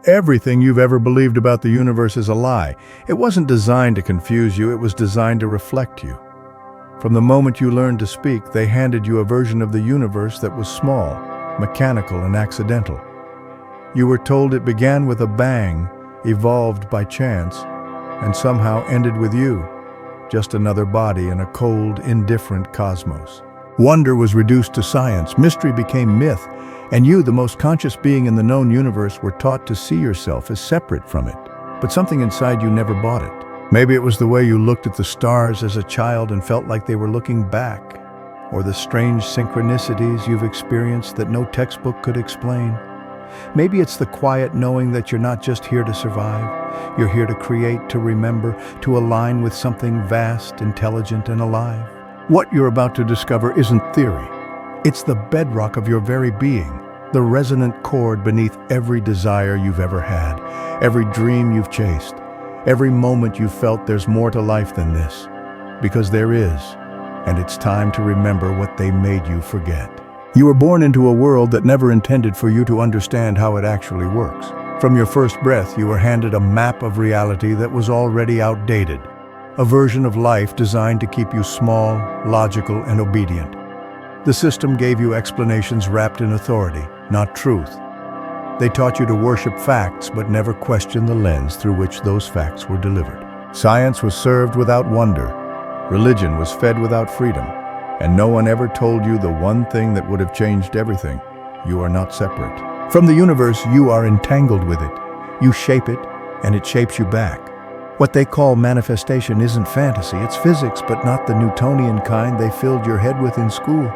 Everything you've ever believed about the universe is a lie. It wasn't designed to confuse you, it was designed to reflect you. From the moment you learned to speak, they handed you a version of the universe that was small, mechanical, and accidental. You were told it began with a bang, evolved by chance, and somehow ended with you, just another body in a cold, indifferent cosmos. Wonder was reduced to science, mystery became myth, and you, the most conscious being in the known universe, were taught to see yourself as separate from it. But something inside you never bought it. Maybe it was the way you looked at the stars as a child and felt like they were looking back, or the strange synchronicities you've experienced that no textbook could explain. Maybe it's the quiet knowing that you're not just here to survive, you're here to create, to remember, to align with something vast, intelligent, and alive. What you're about to discover isn't theory. It's the bedrock of your very being, the resonant chord beneath every desire you've ever had, every dream you've chased, every moment you've felt there's more to life than this. Because there is, and it's time to remember what they made you forget. You were born into a world that never intended for you to understand how it actually works. From your first breath, you were handed a map of reality that was already outdated, a version of life designed to keep you small, logical, and obedient. The system gave you explanations wrapped in authority, not truth. They taught you to worship facts but never question the lens through which those facts were delivered. Science was served without wonder. Religion was fed without freedom. And no one ever told you the one thing that would have changed everything. You are not separate. From the universe, you are entangled with it. You shape it, and it shapes you back. What they call manifestation isn't fantasy, it's physics, but not the Newtonian kind they filled your head with in school.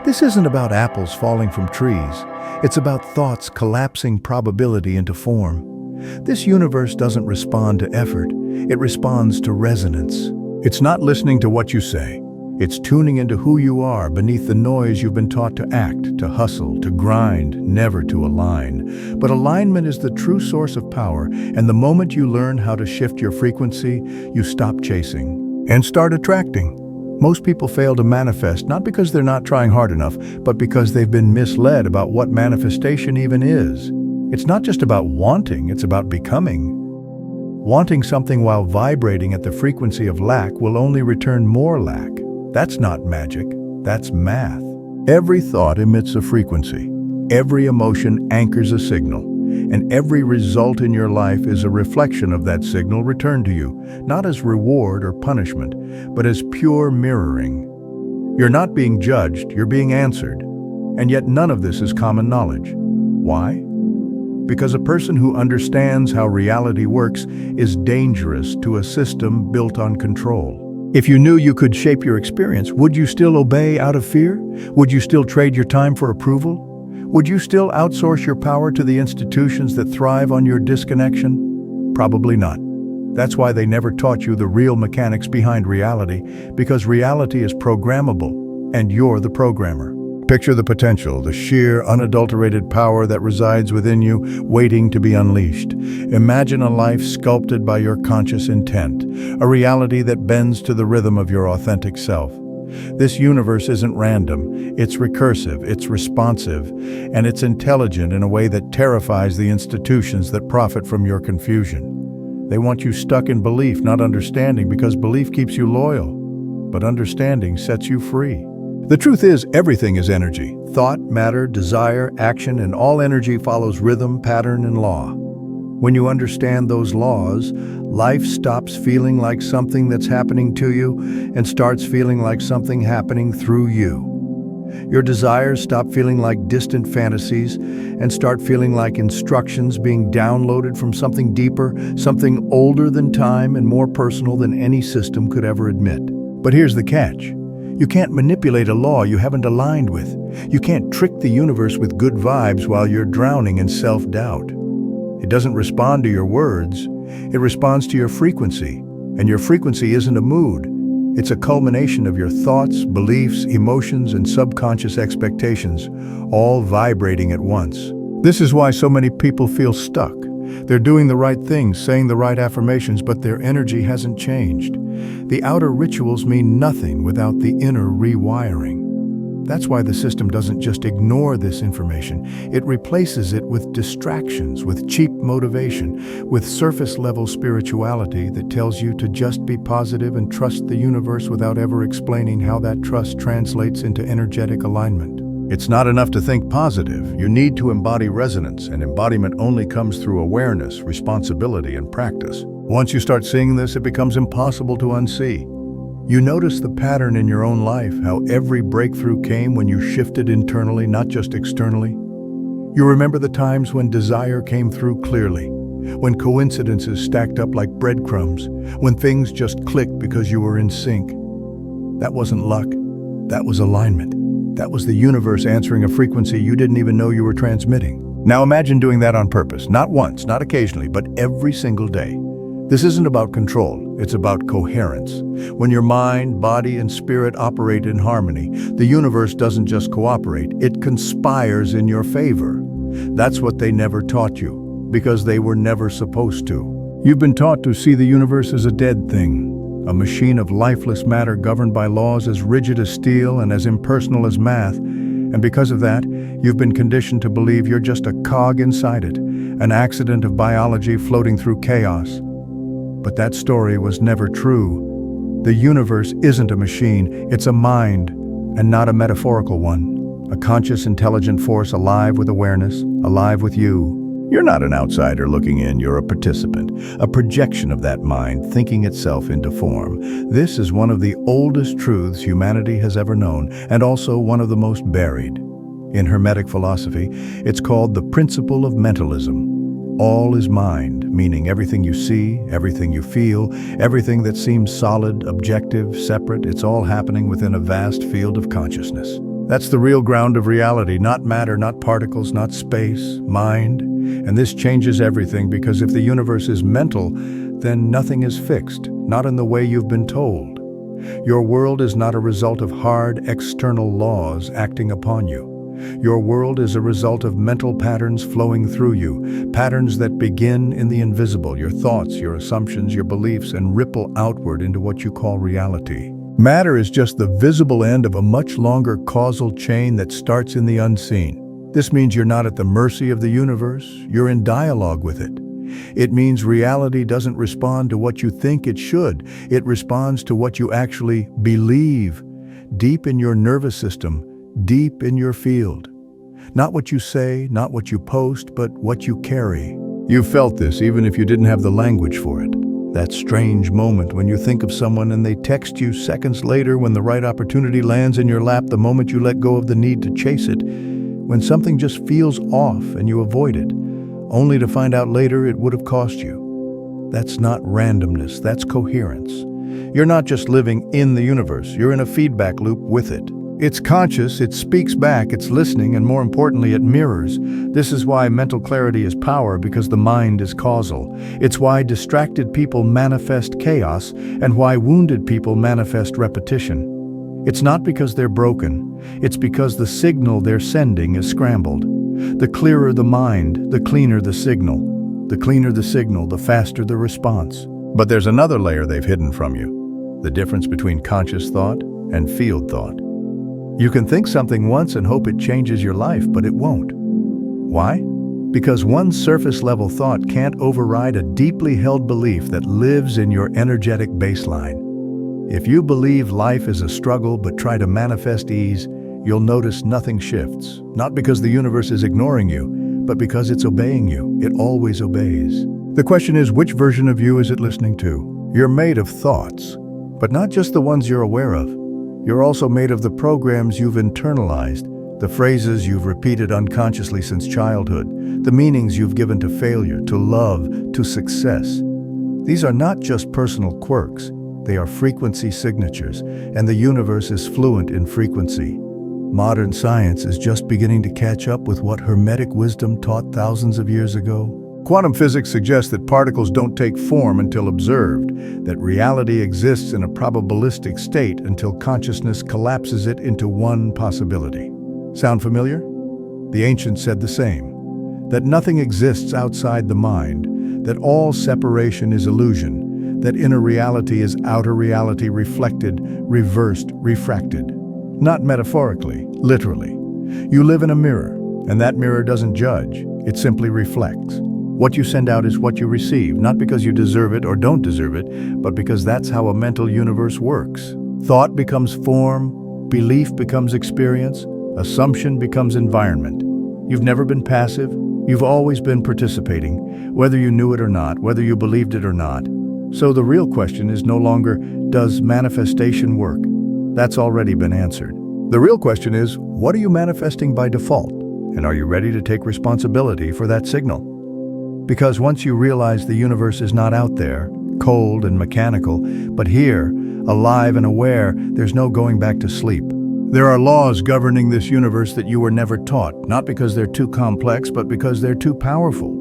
This isn't about apples falling from trees. It's about thoughts collapsing probability into form. This universe doesn't respond to effort. It responds to resonance. It's not listening to what you say. It's tuning into who you are beneath the noise you've been taught to act, to hustle, to grind, never to align. But alignment is the true source of power, and the moment you learn how to shift your frequency, you stop chasing and start attracting. Most people fail to manifest not because they're not trying hard enough, but because they've been misled about what manifestation even is. It's not just about wanting, it's about becoming. Wanting something while vibrating at the frequency of lack will only return more lack. That's not magic, that's math. Every thought emits a frequency. Every emotion anchors a signal. And every result in your life is a reflection of that signal returned to you, not as reward or punishment, but as pure mirroring. You're not being judged, you're being answered. And yet none of this is common knowledge. Why? Because a person who understands how reality works is dangerous to a system built on control. If you knew you could shape your experience, would you still obey out of fear? Would you still trade your time for approval? Would you still outsource your power to the institutions that thrive on your disconnection? Probably not. That's why they never taught you the real mechanics behind reality, because reality is programmable, and you're the programmer. Picture the potential, the sheer, unadulterated power that resides within you, waiting to be unleashed. Imagine a life sculpted by your conscious intent, a reality that bends to the rhythm of your authentic self. This universe isn't random, it's recursive, it's responsive, and it's intelligent in a way that terrifies the institutions that profit from your confusion. They want you stuck in belief, not understanding, because belief keeps you loyal, but understanding sets you free. The truth is, everything is energy. Thought, matter, desire, action, and all energy follows rhythm, pattern, and law. When you understand those laws, life stops feeling like something that's happening to you and starts feeling like something happening through you. Your desires stop feeling like distant fantasies and start feeling like instructions being downloaded from something deeper, something older than time and more personal than any system could ever admit. But here's the catch. You can't manipulate a law you haven't aligned with. You can't trick the universe with good vibes while you're drowning in self-doubt. It doesn't respond to your words, it responds to your frequency. And your frequency isn't a mood. It's a culmination of your thoughts, beliefs, emotions, and subconscious expectations, all vibrating at once. This is why so many people feel stuck. They're doing the right things, saying the right affirmations, but their energy hasn't changed. The outer rituals mean nothing without the inner rewiring. That's why the system doesn't just ignore this information. It replaces it with distractions, with cheap motivation, with surface-level spirituality that tells you to just be positive and trust the universe without ever explaining how that trust translates into energetic alignment. It's not enough to think positive. You need to embody resonance, and embodiment only comes through awareness, responsibility, and practice. Once you start seeing this, it becomes impossible to unsee. You notice the pattern in your own life, how every breakthrough came when you shifted internally, not just externally. You remember the times when desire came through clearly, when coincidences stacked up like breadcrumbs, when things just clicked because you were in sync. That wasn't luck, that was alignment. That was the universe answering a frequency you didn't even know you were transmitting. Now imagine doing that on purpose, not once, not occasionally, but every single day. This isn't about control, it's about coherence. When your mind, body, and spirit operate in harmony, the universe doesn't just cooperate, it conspires in your favor. That's what they never taught you, because they were never supposed to. You've been taught to see the universe as a dead thing, a machine of lifeless matter governed by laws as rigid as steel and as impersonal as math. And because of that, you've been conditioned to believe you're just a cog inside it, an accident of biology floating through chaos. But that story was never true. The universe isn't a machine, it's a mind, and not a metaphorical one. A conscious, intelligent force alive with awareness, alive with you. You're not an outsider looking in, you're a participant, a projection of that mind thinking itself into form. This is one of the oldest truths humanity has ever known, and also one of the most buried. In Hermetic philosophy, it's called the principle of mentalism. All is mind, meaning everything you see, everything you feel, everything that seems solid, objective, separate, it's all happening within a vast field of consciousness. That's the real ground of reality, not matter, not particles, not space, mind. And this changes everything, because if the universe is mental, then nothing is fixed, not in the way you've been told. Your world is not a result of hard external laws acting upon you. Your world is a result of mental patterns flowing through you, patterns that begin in the invisible, your thoughts, your assumptions, your beliefs, and ripple outward into what you call reality. Matter is just the visible end of a much longer causal chain that starts in the unseen. This means you're not at the mercy of the universe, you're in dialogue with it. It means reality doesn't respond to what you think it should, it responds to what you actually believe, deep in your nervous system, deep in your field. Not what you say, not what you post, but what you carry. You've felt this even if you didn't have the language for it. That strange moment when you think of someone and they text you seconds later, when the right opportunity lands in your lap, the moment you let go of the need to chase it, when something just feels off and you avoid it, only to find out later it would have cost you. That's not randomness, that's coherence. You're not just living in the universe, you're in a feedback loop with it. It's conscious, it speaks back, it's listening, and more importantly, it mirrors. This is why mental clarity is power, because the mind is causal. It's why distracted people manifest chaos, and why wounded people manifest repetition. It's not because they're broken, it's because the signal they're sending is scrambled. The clearer the mind, the cleaner the signal. The cleaner the signal, the faster the response. But there's another layer they've hidden from you. The difference between conscious thought and field thought. You can think something once and hope it changes your life, but it won't. Why? Because one surface-level thought can't override a deeply held belief that lives in your energetic baseline. If you believe life is a struggle but try to manifest ease, you'll notice nothing shifts. Not because the universe is ignoring you, but because it's obeying you. It always obeys. The question is, which version of you is it listening to? You're made of thoughts, but not just the ones you're aware of. You're also made of the programs you've internalized, the phrases you've repeated unconsciously since childhood, the meanings you've given to failure, to love, to success. These are not just personal quirks, they are frequency signatures, and the universe is fluent in frequency. Modern science is just beginning to catch up with what Hermetic wisdom taught thousands of years ago. Quantum physics suggests that particles don't take form until observed, that reality exists in a probabilistic state until consciousness collapses it into one possibility. Sound familiar? The ancients said the same, that nothing exists outside the mind, that all separation is illusion, that inner reality is outer reality reflected, reversed, refracted. Not metaphorically, Literally. You live in a mirror, and that mirror doesn't judge, it simply reflects. What you send out is what you receive, not because you deserve it or don't deserve it, but because that's how a mental universe works. Thought becomes form, belief becomes experience, assumption becomes environment. You've never been passive, you've always been participating, whether you knew it or not, whether you believed it or not. So the real question is no longer, does manifestation work? That's already been answered. The real question is, what are you manifesting by default? And are you ready to take responsibility for that signal? Because once you realize the universe is not out there, cold and mechanical, but here, alive and aware, there's no going back to sleep. There are laws governing this universe that you were never taught, not because they're too complex, but because they're too powerful.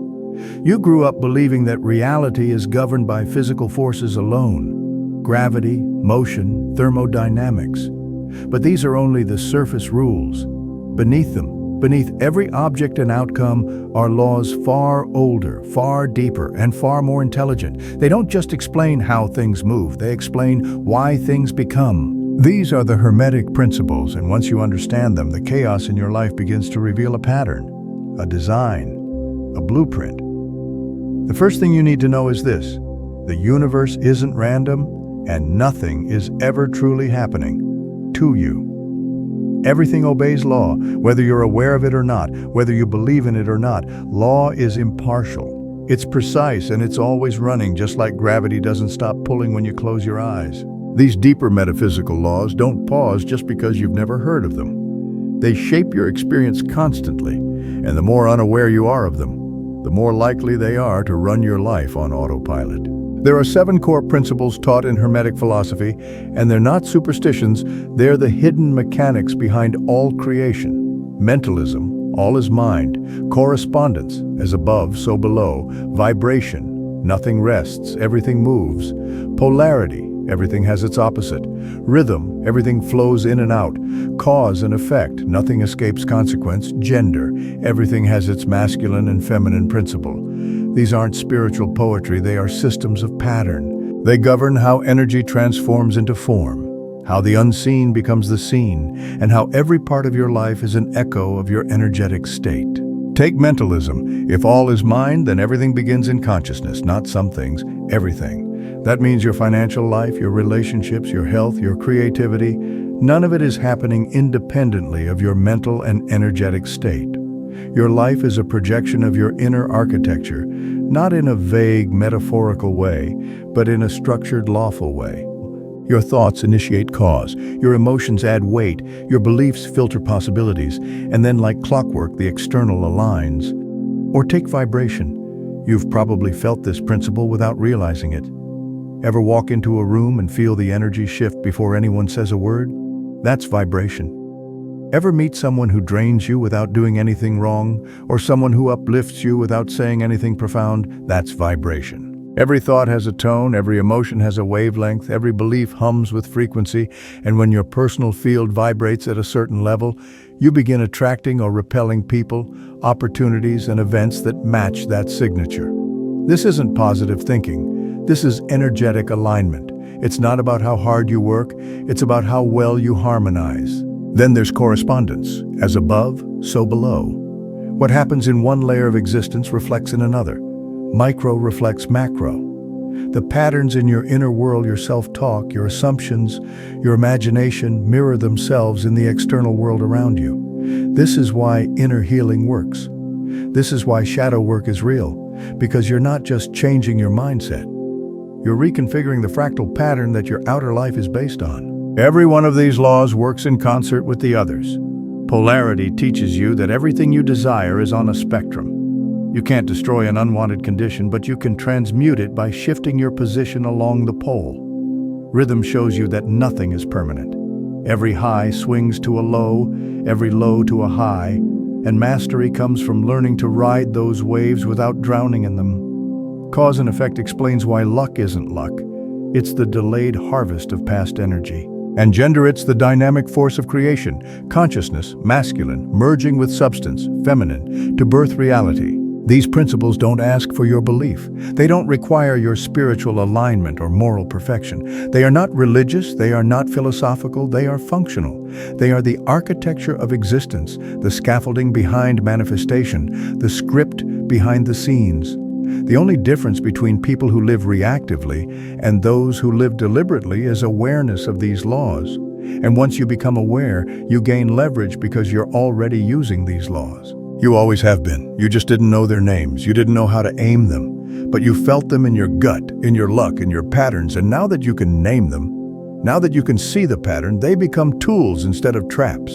You grew up believing that reality is governed by physical forces alone: gravity, motion, thermodynamics. But these are only the surface rules. Beneath them, beneath every object and outcome, are laws far older, far deeper, and far more intelligent. They don't just explain how things move, they explain why things become. These are the Hermetic principles, and once you understand them, the chaos in your life begins to reveal a pattern, a design, a blueprint. The first thing you need to know is this: the universe isn't random, and nothing is ever truly happening to you. Everything obeys law, whether you're aware of it or not, whether you believe in it or not. Law is impartial. It's precise, and it's always running, just like gravity doesn't stop pulling when you close your eyes. These deeper metaphysical laws don't pause just because you've never heard of them. They shape your experience constantly, and the more unaware you are of them, the more likely they are to run your life on autopilot. There are 7 core principles taught in Hermetic philosophy, and they're not superstitions, they're the hidden mechanics behind all creation. Mentalism, all is mind; correspondence, as above, so below; vibration, nothing rests, everything moves; polarity, everything has its opposite; rhythm, everything flows in and out; cause and effect, nothing escapes consequence; gender, everything has its masculine and feminine principle. These aren't spiritual poetry, they are systems of pattern. They govern how energy transforms into form, how the unseen becomes the seen, and how every part of your life is an echo of your energetic state. Take mentalism. If all is mind, then everything begins in consciousness, not some things, everything. That means your financial life, your relationships, your health, your creativity. None of it is happening independently of your mental and energetic state. Your life is a projection of your inner architecture, not in a vague, metaphorical way, but in a structured, lawful way. Your thoughts initiate cause, your emotions add weight, your beliefs filter possibilities, and then like clockwork, the external aligns. Or take vibration. You've probably felt this principle without realizing it. Ever walk into a room and feel the energy shift before anyone says a word? That's vibration. Ever meet someone who drains you without doing anything wrong, or someone who uplifts you without saying anything profound? That's vibration. Every thought has a tone, every emotion has a wavelength, every belief hums with frequency, and when your personal field vibrates at a certain level, you begin attracting or repelling people, opportunities, and events that match that signature. This isn't positive thinking. This is energetic alignment. It's not about how hard you work, it's about how well you harmonize. Then there's correspondence. As above, so below. What happens in one layer of existence reflects in another. Micro reflects macro. The patterns in your inner world, your self-talk, your assumptions, your imagination mirror themselves in the external world around you. This is why inner healing works. This is why shadow work is real, because you're not just changing your mindset. You're reconfiguring the fractal pattern that your outer life is based on. Every one of these laws works in concert with the others. Polarity teaches you that everything you desire is on a spectrum. You can't destroy an unwanted condition, but you can transmute it by shifting your position along the pole. Rhythm shows you that nothing is permanent. Every high swings to a low, every low to a high, and mastery comes from learning to ride those waves without drowning in them. Cause and effect explains why luck isn't luck. It's the delayed harvest of past energy. And gender, it's the dynamic force of creation, consciousness, masculine, merging with substance, feminine, to birth reality. These principles don't ask for your belief. They don't require your spiritual alignment or moral perfection. They are not religious, they are not philosophical, they are functional. They are the architecture of existence, the scaffolding behind manifestation, the script behind the scenes. The only difference between people who live reactively and those who live deliberately is awareness of these laws. And once you become aware, you gain leverage because you're already using these laws. You always have been. You just didn't know their names. You didn't know how to aim them. But you felt them in your gut, in your luck, in your patterns. And now that you can name them, now that you can see the pattern, they become tools instead of traps.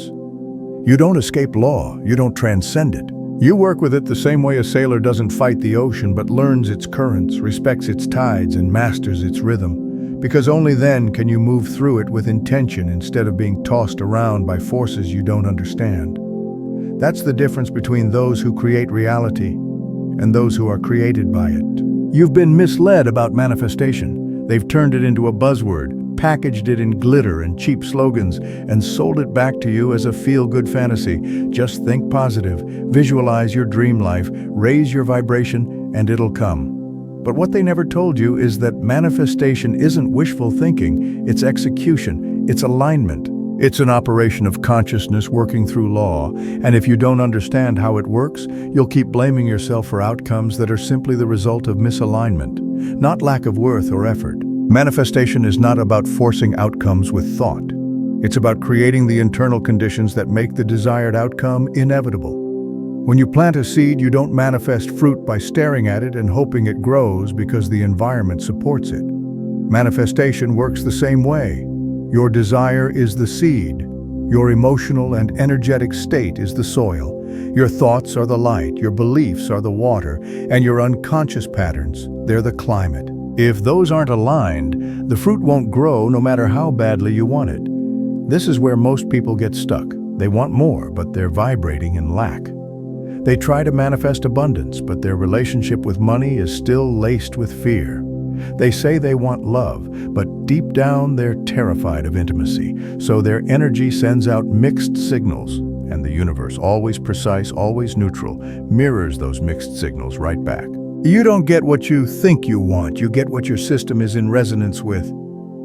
You don't escape law. You don't transcend it. You work with it the same way a sailor doesn't fight the ocean but learns its currents, respects its tides, and masters its rhythm. Because only then can you move through it with intention instead of being tossed around by forces you don't understand. That's the difference between those who create reality and those who are created by it. You've been misled about manifestation. They've turned it into a buzzword, packaged it in glitter and cheap slogans, and sold it back to you as a feel-good fantasy. Just think positive, visualize your dream life, raise your vibration, and it'll come. But what they never told you is that manifestation isn't wishful thinking, it's execution, it's alignment. It's an operation of consciousness working through law, and if you don't understand how it works, you'll keep blaming yourself for outcomes that are simply the result of misalignment, not lack of worth or effort. Manifestation is not about forcing outcomes with thought. It's about creating the internal conditions that make the desired outcome inevitable. When you plant a seed, you don't manifest fruit by staring at it and hoping it grows because the environment supports it. Manifestation works the same way. Your desire is the seed. Your emotional and energetic state is the soil. Your thoughts are the light, your beliefs are the water, and your unconscious patterns, they're the climate. If those aren't aligned, the fruit won't grow no matter how badly you want it. This is where most people get stuck. They want more, but they're vibrating in lack. They try to manifest abundance, but their relationship with money is still laced with fear. They say they want love, but deep down they're terrified of intimacy, so their energy sends out mixed signals, and the universe, always precise, always neutral, mirrors those mixed signals right back. You don't get what you think you want, you get what your system is in resonance with.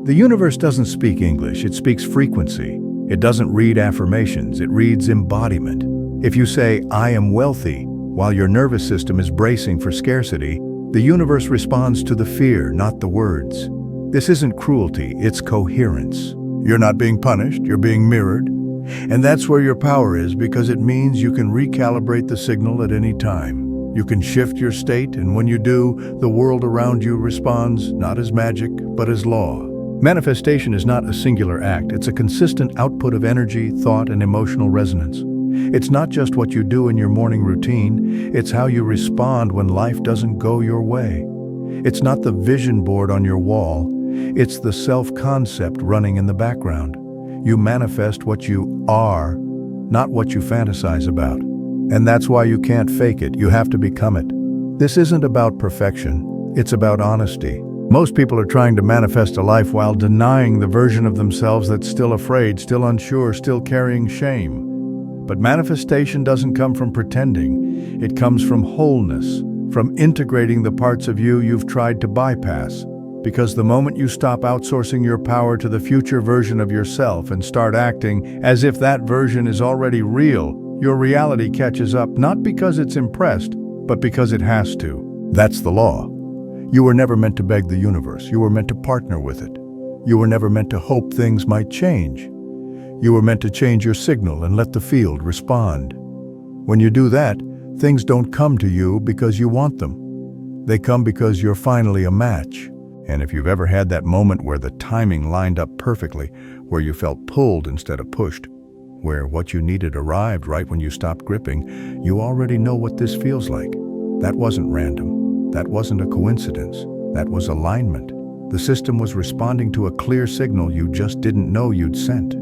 The universe doesn't speak English, it speaks frequency. It doesn't read affirmations, it reads embodiment. If you say, "I am wealthy," while your nervous system is bracing for scarcity, the universe responds to the fear, not the words. This isn't cruelty, it's coherence. You're not being punished, you're being mirrored. And that's where your power is, because it means you can recalibrate the signal at any time. You can shift your state, and when you do, the world around you responds, not as magic, but as law. Manifestation is not a singular act, it's a consistent output of energy, thought, and emotional resonance. It's not just what you do in your morning routine, it's how you respond when life doesn't go your way. It's not the vision board on your wall, it's the self-concept running in the background. You manifest what you are, not what you fantasize about. And that's why you can't fake it, you have to become it. This isn't about perfection, it's about honesty. Most people are trying to manifest a life while denying the version of themselves that's still afraid, still unsure, still carrying shame. But manifestation doesn't come from pretending. It comes from wholeness, from integrating the parts of you you've tried to bypass. Because the moment you stop outsourcing your power to the future version of yourself and start acting as if that version is already real, your reality catches up, not because it's impressed, but because it has to. That's the law. You were never meant to beg the universe. You were meant to partner with it. You were never meant to hope things might change. You were meant to change your signal and let the field respond. When you do that, things don't come to you because you want them. They come because you're finally a match. And if you've ever had that moment where the timing lined up perfectly, where you felt pulled instead of pushed, where what you needed arrived right when you stopped gripping, you already know what this feels like. That wasn't random. That wasn't a coincidence. That was alignment. The system was responding to a clear signal you just didn't know you'd sent.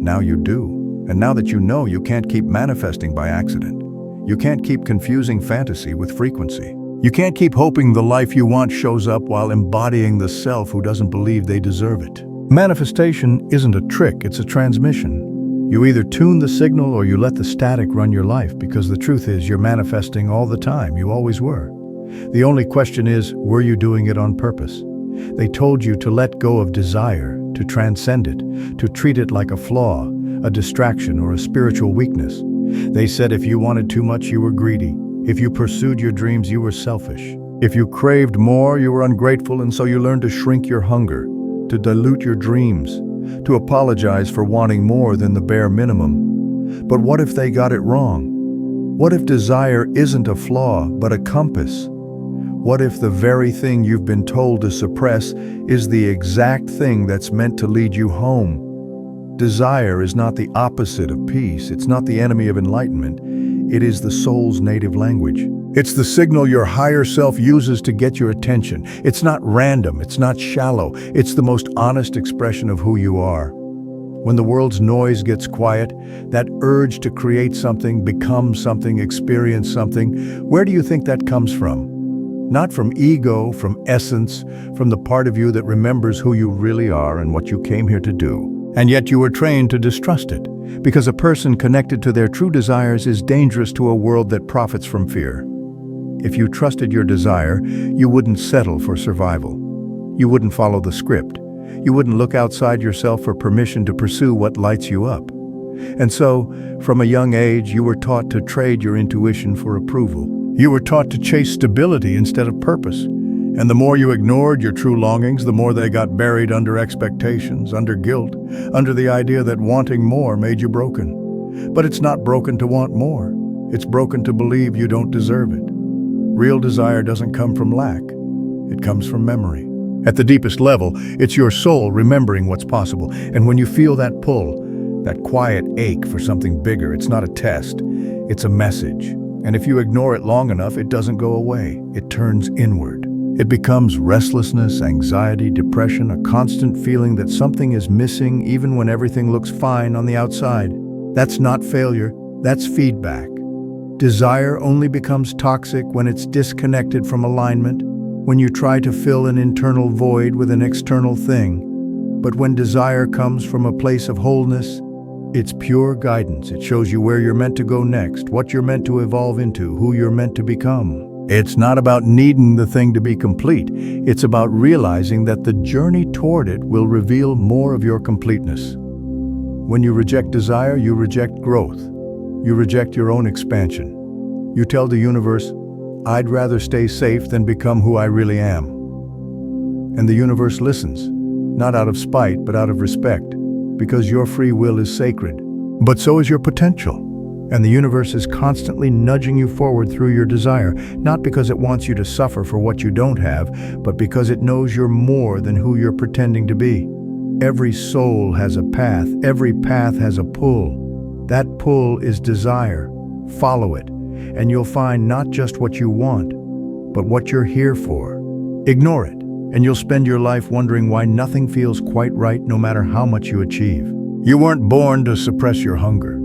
Now you do. And now that you know, you can't keep manifesting by accident. You can't keep confusing fantasy with frequency. You can't keep hoping the life you want shows up while embodying the self who doesn't believe they deserve it. Manifestation isn't a trick, it's a transmission. You either tune the signal or you let the static run your life, because the truth is you're manifesting all the time. You always were. The only question is, were you doing it on purpose? They told you to let go of desire, to transcend it, to treat it like a flaw, a distraction, or a spiritual weakness. They said if you wanted too much, you were greedy. If you pursued your dreams, you were selfish. If you craved more, you were ungrateful, and so you learned to shrink your hunger, to dilute your dreams, to apologize for wanting more than the bare minimum. But what if they got it wrong? What if desire isn't a flaw, but a compass? What if the very thing you've been told to suppress is the exact thing that's meant to lead you home? Desire is not the opposite of peace. It's not the enemy of enlightenment. It is the soul's native language. It's the signal your higher self uses to get your attention. It's not random. It's not shallow. It's the most honest expression of who you are. When the world's noise gets quiet, that urge to create something, become something, experience something, where do you think that comes from? Not from ego, from essence, from the part of you that remembers who you really are and what you came here to do. And yet you were trained to distrust it, because a person connected to their true desires is dangerous to a world that profits from fear. If you trusted your desire, you wouldn't settle for survival. You wouldn't follow the script. You wouldn't look outside yourself for permission to pursue what lights you up. And so, from a young age, you were taught to trade your intuition for approval. You were taught to chase stability instead of purpose. And the more you ignored your true longings, the more they got buried under expectations, under guilt, under the idea that wanting more made you broken. But it's not broken to want more. It's broken to believe you don't deserve it. Real desire doesn't come from lack. It comes from memory. At the deepest level, it's your soul remembering what's possible. And when you feel that pull, that quiet ache for something bigger, it's not a test, it's a message. And if you ignore it long enough, it doesn't go away. It turns inward. It becomes restlessness, anxiety, depression, a constant feeling that something is missing even when everything looks fine on the outside. That's not failure, that's feedback. Desire only becomes toxic when it's disconnected from alignment, when you try to fill an internal void with an external thing. But when desire comes from a place of wholeness, it's pure guidance. It shows you where you're meant to go next, what you're meant to evolve into, who you're meant to become. It's not about needing the thing to be complete. It's about realizing that the journey toward it will reveal more of your completeness. When you reject desire, you reject growth. You reject your own expansion. You tell the universe, I'd rather stay safe than become who I really am. And the universe listens, not out of spite, but out of respect, because your free will is sacred. But so is your potential. And the universe is constantly nudging you forward through your desire, not because it wants you to suffer for what you don't have, but because it knows you're more than who you're pretending to be. Every soul has a path. Every path has a pull. That pull is desire. Follow it, and you'll find not just what you want, but what you're here for. Ignore it, and you'll spend your life wondering why nothing feels quite right no matter how much you achieve. You weren't born to suppress your hunger.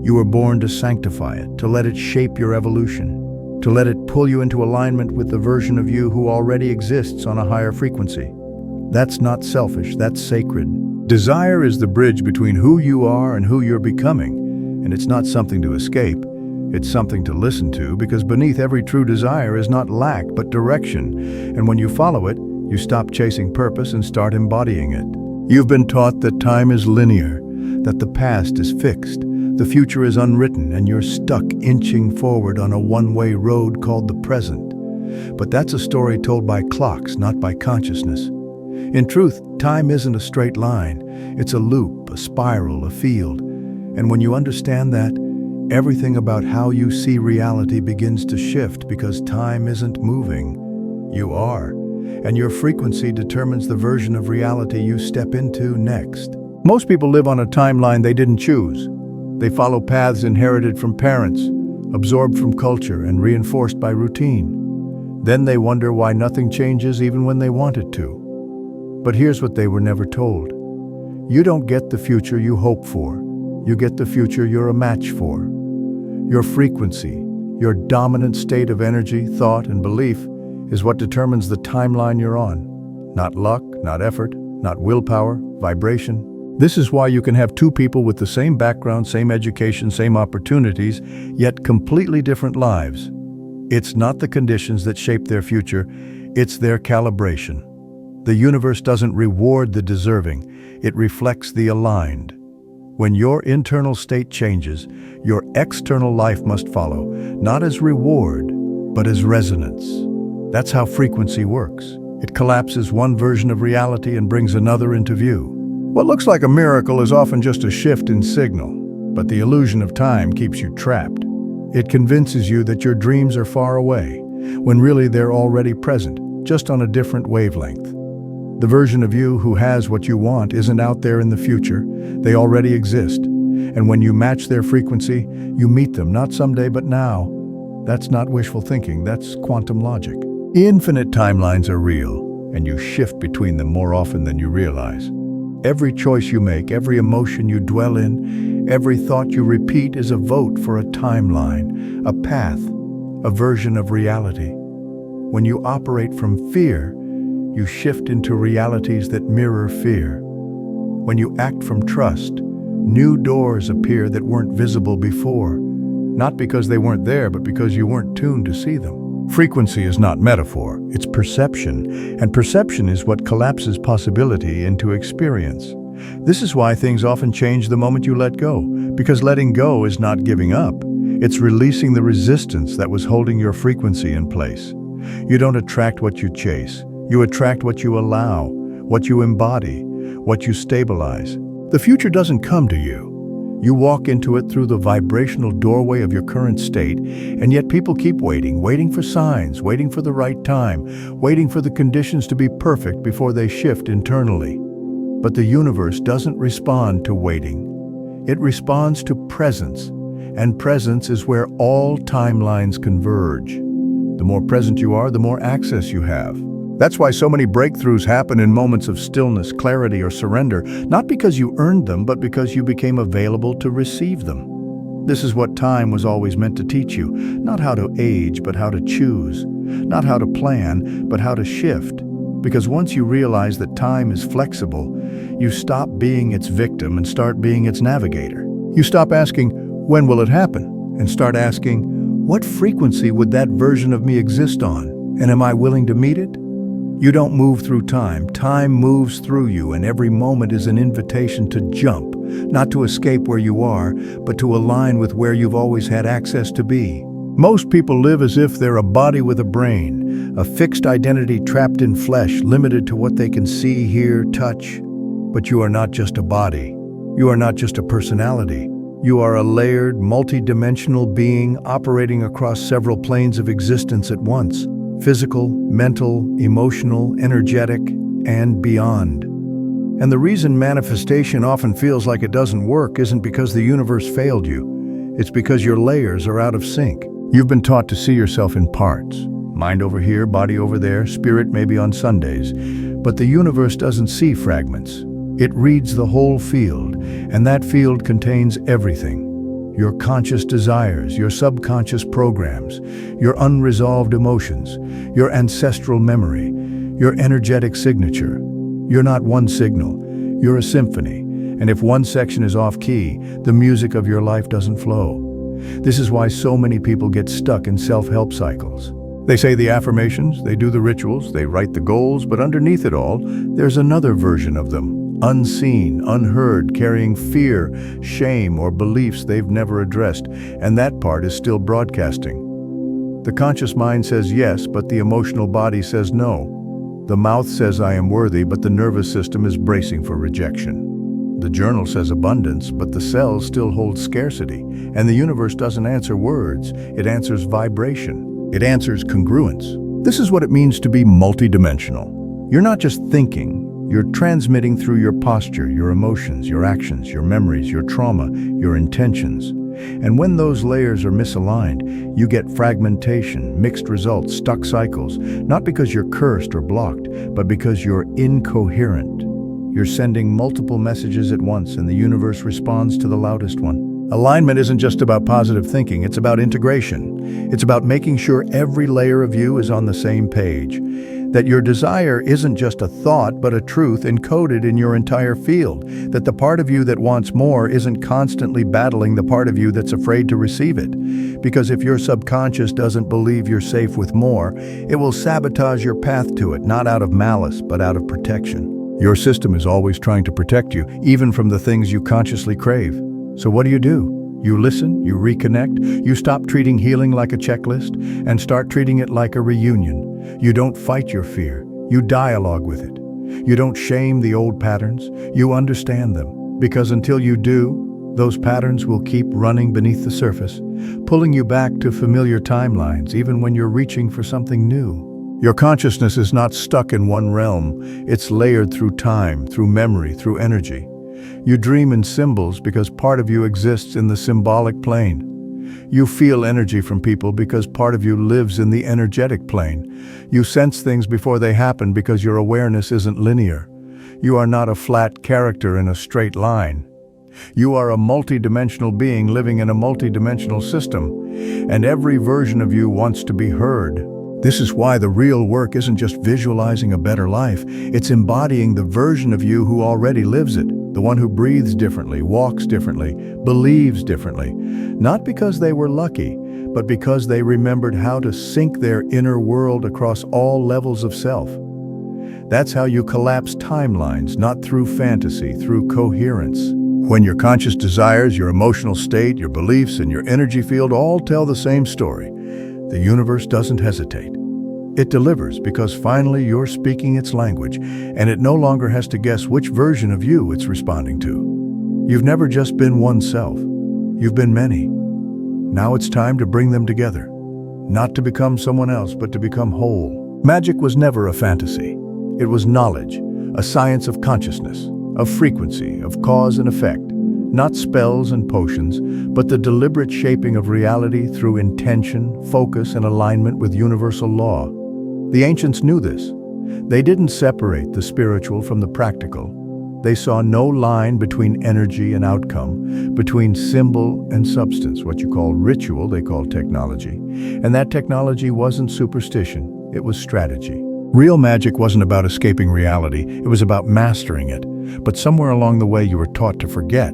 You were born to sanctify it, to let it shape your evolution, to let it pull you into alignment with the version of you who already exists on a higher frequency. That's not selfish, that's sacred. Desire is the bridge between who you are and who you're becoming, and it's not something to escape. It's something to listen to, because beneath every true desire is not lack, but direction. And when you follow it, you stop chasing purpose and start embodying it. You've been taught that time is linear, that the past is fixed, the future is unwritten, and you're stuck inching forward on a one-way road called the present. But that's a story told by clocks, not by consciousness. In truth, time isn't a straight line. It's a loop, a spiral, a field. And when you understand that, everything about how you see reality begins to shift, because time isn't moving. You are. And your frequency determines the version of reality you step into next. Most people live on a timeline they didn't choose. They follow paths inherited from parents, absorbed from culture, and reinforced by routine. Then they wonder why nothing changes even when they want it to. But here's what they were never told. You don't get the future you hope for. You get the future you're a match for. Your frequency, your dominant state of energy, thought, and belief is what determines the timeline you're on. Not luck, not effort, not willpower, vibration. This is why you can have two people with the same background, same education, same opportunities, yet completely different lives. It's not the conditions that shape their future, it's their calibration. The universe doesn't reward the deserving, it reflects the aligned. When your internal state changes, your external life must follow, not as reward, but as resonance. That's how frequency works. It collapses one version of reality and brings another into view. What looks like a miracle is often just a shift in signal, but the illusion of time keeps you trapped. It convinces you that your dreams are far away, when really they're already present, just on a different wavelength. The version of you who has what you want isn't out there in the future, they already exist. And when you match their frequency, you meet them, not someday but now. That's not wishful thinking, that's quantum logic. Infinite timelines are real, and you shift between them more often than you realize. Every choice you make, every emotion you dwell in, every thought you repeat is a vote for a timeline, a path, a version of reality. When you operate from fear, you shift into realities that mirror fear. When you act from trust, new doors appear that weren't visible before, not because they weren't there, but because you weren't tuned to see them. Frequency is not metaphor, it's perception, and perception is what collapses possibility into experience. This is why things often change the moment you let go, because letting go is not giving up. It's releasing the resistance that was holding your frequency in place. You don't attract what you chase. You attract what you allow, what you embody, what you stabilize. The future doesn't come to you. You walk into it through the vibrational doorway of your current state, and yet people keep waiting for signs, waiting for the right time, waiting for the conditions to be perfect before they shift internally. But the universe doesn't respond to waiting. It responds to presence, and presence is where all timelines converge. The more present you are, the more access you have. That's why so many breakthroughs happen in moments of stillness, clarity, or surrender, not because you earned them, but because you became available to receive them. This is what time was always meant to teach you, not how to age, but how to choose, not how to plan, but how to shift. Because once you realize that time is flexible, you stop being its victim and start being its navigator. You stop asking, when will it happen? And start asking, what frequency would that version of me exist on? And am I willing to meet it? You don't move through time. Time moves through you, and every moment is an invitation to jump, not to escape where you are, but to align with where you've always had access to be. Most people live as if they're a body with a brain, a fixed identity trapped in flesh, limited to what they can see, hear, touch. But you are not just a body. You are not just a personality. You are a layered, multi-dimensional being operating across several planes of existence at once. Physical, mental, emotional, energetic, and beyond. And the reason manifestation often feels like it doesn't work isn't because the universe failed you. It's because your layers are out of sync. You've been taught to see yourself in parts. Mind over here, body over there, spirit maybe on Sundays. But the universe doesn't see fragments. It reads the whole field, and that field contains everything. Your conscious desires, your subconscious programs, your unresolved emotions, your ancestral memory, your energetic signature. You're not one signal, you're a symphony, and if one section is off key, the music of your life doesn't flow. This is why so many people get stuck in self-help cycles. They say the affirmations, they do the rituals, they write the goals, but underneath it all, there's another version of them. Unseen, unheard, carrying fear, shame, or beliefs they've never addressed, and that part is still broadcasting. The conscious mind says yes, but the emotional body says no. The mouth says I am worthy, but the nervous system is bracing for rejection. The journal says abundance, but the cells still hold scarcity, and the universe doesn't answer words, it answers vibration. It answers congruence. This is what it means to be multidimensional. You're not just thinking, you're transmitting through your posture, your emotions, your actions, your memories, your trauma, your intentions. And when those layers are misaligned, you get fragmentation, mixed results, stuck cycles, not because you're cursed or blocked, but because you're incoherent. You're sending multiple messages at once, and the universe responds to the loudest one. Alignment isn't just about positive thinking, it's about integration. It's about making sure every layer of you is on the same page. That your desire isn't just a thought, but a truth encoded in your entire field. That the part of you that wants more isn't constantly battling the part of you that's afraid to receive it. Because if your subconscious doesn't believe you're safe with more, it will sabotage your path to it, not out of malice, but out of protection. Your system is always trying to protect you, even from the things you consciously crave. So what do? You listen, you reconnect, you stop treating healing like a checklist and start treating it like a reunion. You don't fight your fear, you dialogue with it. You don't shame the old patterns, you understand them. Because until you do, those patterns will keep running beneath the surface, pulling you back to familiar timelines even when you're reaching for something new. Your consciousness is not stuck in one realm, it's layered through time, through memory, through energy. You dream in symbols because part of you exists in the symbolic plane. You feel energy from people because part of you lives in the energetic plane. You sense things before they happen because your awareness isn't linear. You are not a flat character in a straight line. You are a multidimensional being living in a multidimensional system, and every version of you wants to be heard. This is why the real work isn't just visualizing a better life, it's embodying the version of you who already lives it. The one who breathes differently, walks differently, believes differently. Not because they were lucky, but because they remembered how to sync their inner world across all levels of self. That's how you collapse timelines, not through fantasy, through coherence. When your conscious desires, your emotional state, your beliefs, and your energy field all tell the same story, the universe doesn't hesitate. It delivers because finally you're speaking its language, and it no longer has to guess which version of you it's responding to. You've never just been one self. You've been many. Now it's time to bring them together. Not to become someone else, but to become whole. Magic was never a fantasy. It was knowledge, a science of consciousness, of frequency, of cause and effect. Not spells and potions, but the deliberate shaping of reality through intention, focus, and alignment with universal law. The ancients knew this. They didn't separate the spiritual from the practical. They saw no line between energy and outcome, between symbol and substance, what you call ritual, they call technology. And that technology wasn't superstition, it was strategy. Real magic wasn't about escaping reality, it was about mastering it. But somewhere along the way you were taught to forget.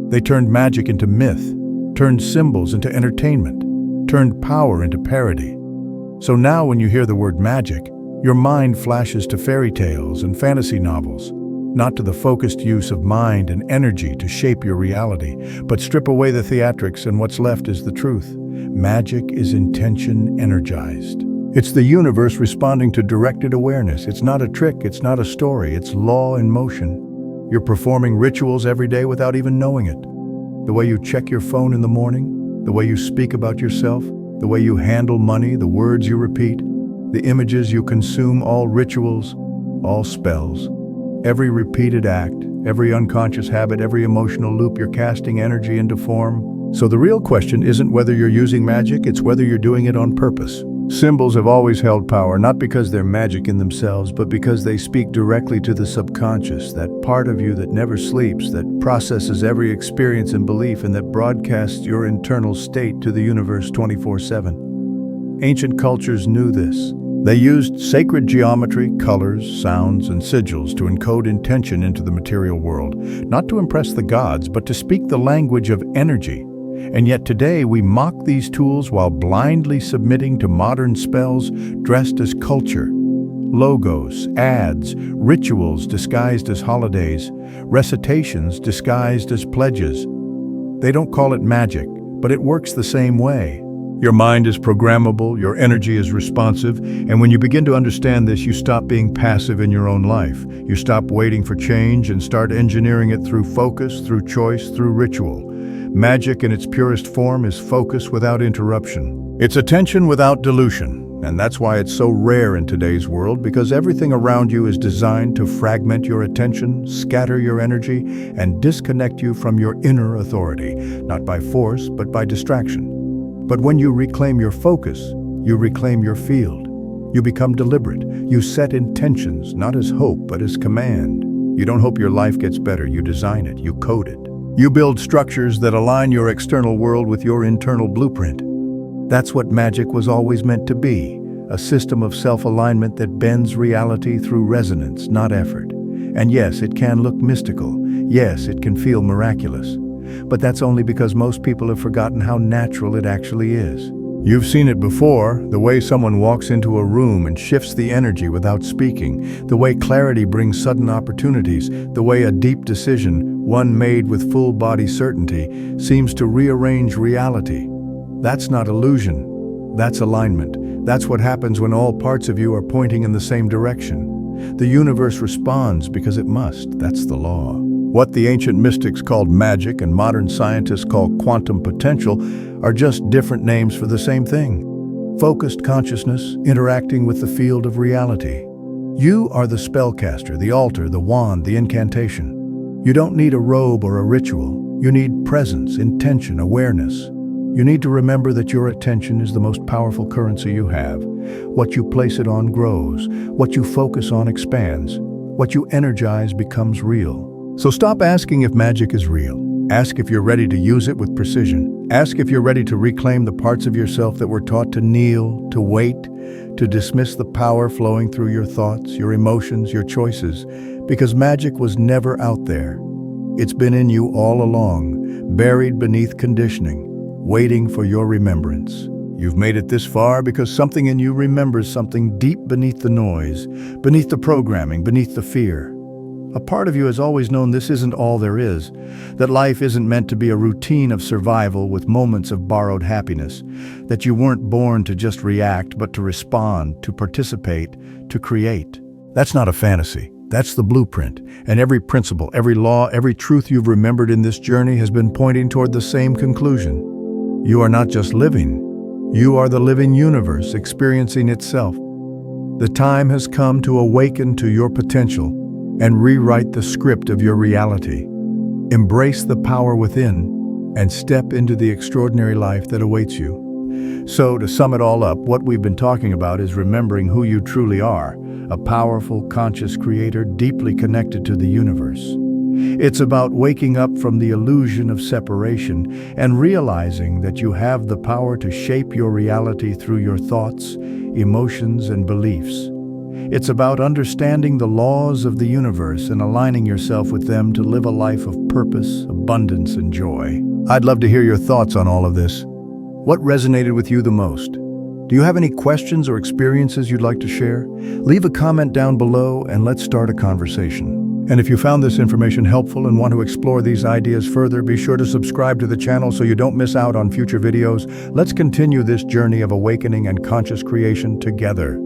They turned magic into myth, turned symbols into entertainment, turned power into parody. So now when you hear the word magic, your mind flashes to fairy tales and fantasy novels, not to the focused use of mind and energy to shape your reality, but strip away the theatrics and what's left is the truth. Magic is intention energized. It's the universe responding to directed awareness. It's not a trick, it's not a story, it's law in motion. You're performing rituals every day without even knowing it. The way you check your phone in the morning, the way you speak about yourself, the way you handle money, the words you repeat, the images you consume, all rituals, all spells. Every repeated act, every unconscious habit, every emotional loop, you're casting energy into form. So the real question isn't whether you're using magic, it's whether you're doing it on purpose. Symbols have always held power, not because they're magic in themselves, but because they speak directly to the subconscious, that part of you that never sleeps, that processes every experience and belief, and that broadcasts your internal state to the universe 24/7. Ancient cultures knew this. They used sacred geometry, colors, sounds, and sigils to encode intention into the material world, not to impress the gods, but to speak the language of energy. And yet today we mock these tools while blindly submitting to modern spells dressed as culture. Logos, ads, rituals disguised as holidays, recitations disguised as pledges. They don't call it magic, but it works the same way. Your mind is programmable, your energy is responsive, and when you begin to understand this, you stop being passive in your own life. You stop waiting for change and start engineering it through focus, through choice, through ritual. Magic in its purest form is focus without interruption. It's attention without dilution, and that's why it's so rare in today's world, because everything around you is designed to fragment your attention, scatter your energy, and disconnect you from your inner authority, not by force, but by distraction. But when you reclaim your focus, you reclaim your field. You become deliberate. You set intentions, not as hope, but as command. You don't hope your life gets better, you design it, you code it. You build structures that align your external world with your internal blueprint. That's what magic was always meant to be, a system of self-alignment that bends reality through resonance, not effort. And yes, it can look mystical. Yes, it can feel miraculous. But that's only because most people have forgotten how natural it actually is. You've seen it before, the way someone walks into a room and shifts the energy without speaking, the way clarity brings sudden opportunities, the way a deep decision, one made with full-body certainty, seems to rearrange reality. That's not illusion. That's alignment. That's what happens when all parts of you are pointing in the same direction. The universe responds because it must. That's the law. What the ancient mystics called magic and modern scientists call quantum potential are just different names for the same thing. Focused consciousness interacting with the field of reality. You are the spellcaster, the altar, the wand, the incantation. You don't need a robe or a ritual. You need presence, intention, awareness. You need to remember that your attention is the most powerful currency you have. What you place it on grows. What you focus on expands. What you energize becomes real. So stop asking if magic is real. Ask if you're ready to use it with precision. Ask if you're ready to reclaim the parts of yourself that were taught to kneel, to wait, to dismiss the power flowing through your thoughts, your emotions, your choices. Because magic was never out there. It's been in you all along, buried beneath conditioning, waiting for your remembrance. You've made it this far because something in you remembers something deep beneath the noise, beneath the programming, beneath the fear. A part of you has always known this isn't all there is, that life isn't meant to be a routine of survival with moments of borrowed happiness, that you weren't born to just react, but to respond, to participate, to create. That's not a fantasy. That's the blueprint. And every principle, every law, every truth you've remembered in this journey has been pointing toward the same conclusion. You are not just living. You are the living universe experiencing itself. The time has come to awaken to your potential and rewrite the script of your reality. Embrace the power within and step into the extraordinary life that awaits you. So, to sum it all up, what we've been talking about is remembering who you truly are, a powerful, conscious creator deeply connected to the universe. It's about waking up from the illusion of separation and realizing that you have the power to shape your reality through your thoughts, emotions, and beliefs. It's about understanding the laws of the universe and aligning yourself with them to live a life of purpose, abundance, and joy. I'd love to hear your thoughts on all of this. What resonated with you the most? Do you have any questions or experiences you'd like to share? Leave a comment down below and let's start a conversation. And if you found this information helpful and want to explore these ideas further, be sure to subscribe to the channel so you don't miss out on future videos. Let's continue this journey of awakening and conscious creation together.